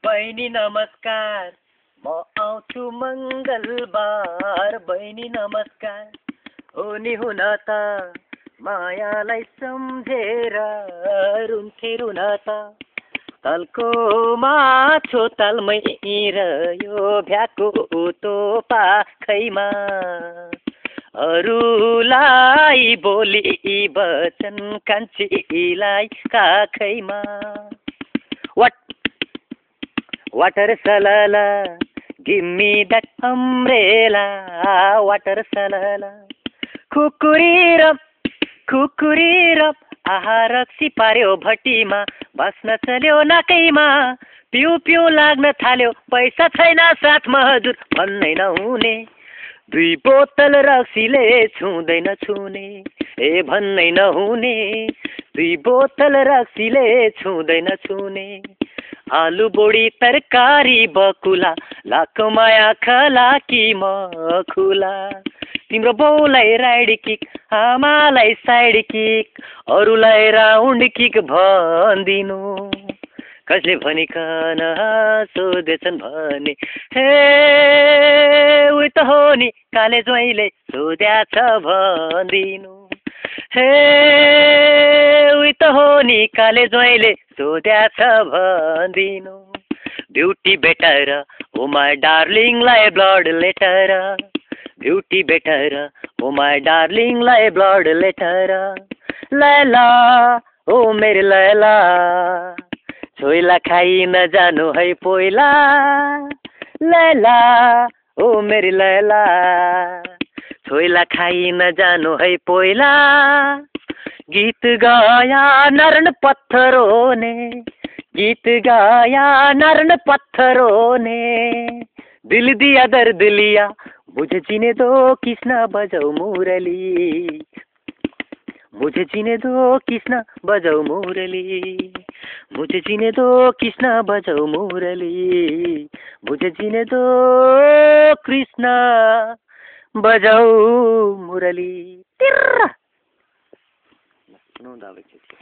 बहिनी नमस्कार, म आउँछु मङ्गलबार। बहिनी नमस्कार, हो नि हुन त मायालाई सम्झेर रुन्थे रुन त। तलको माछो तालमै रह्यो भ्याको उतो पाखैमा। अरूलाई बोली बचन कान्छीलाई काखैमा। Water salala, give me that umbrella. Water salala, kukurirap, kukurirap. आहा रक्सी पार्यो भट्टीमा, बस्न चल्यो नाकैमा। पिउ पिउ लाग्न थाल्यो, पैसा छैन साथमा हजुर भन्नै नहुने। दुई बोतल रक्सीले छुँदैन छुने, ए भन्नै नहुने। दुई बोतल रक्सीले छुँदैन छुने। आलु बोडी तरकारी बकुला, लाको माया खला कि म खुला। तिम्रो बाउलाई राइड किक, आमालाई साइड किक, अरूलाई राउन्ड किक भन्दिनु। कसले भनिकन सोधेछन् भने, हे उही त हो नि काले ज्वाइँले सोध्या छ भन्दिनु। हे उही त हो नि काले ज्वाइँले सोध्या छ भन्दिनु। ब्युटी बेटर, ओ माई डार्लिङलाई blood letter. Beauty better, oh my डार्लिङलाई ब्लड लेटर। लैला, ओ मेरे लैला, छोइला खाइ नजानु है पोइला। लैला, ओ मेरी लैला, छोइला खाइ नजानु है पोइला। गीत गाया नरन पत्थरों ने, गीत गाया नरन पत्थरों ने। दिल दिया दर्द लिया, मुझे जीने दो कृष्ण बजाऊ मुरली। मुझे जीने दो कृष्ण बजाऊ मुरली। मुझे जीने दो कृष्ण बजाऊ मुरली। मुझे जीने दो कृष्ण बजाऊ मुरली। तिर्रा सुनाउँदा अब एकचोटि।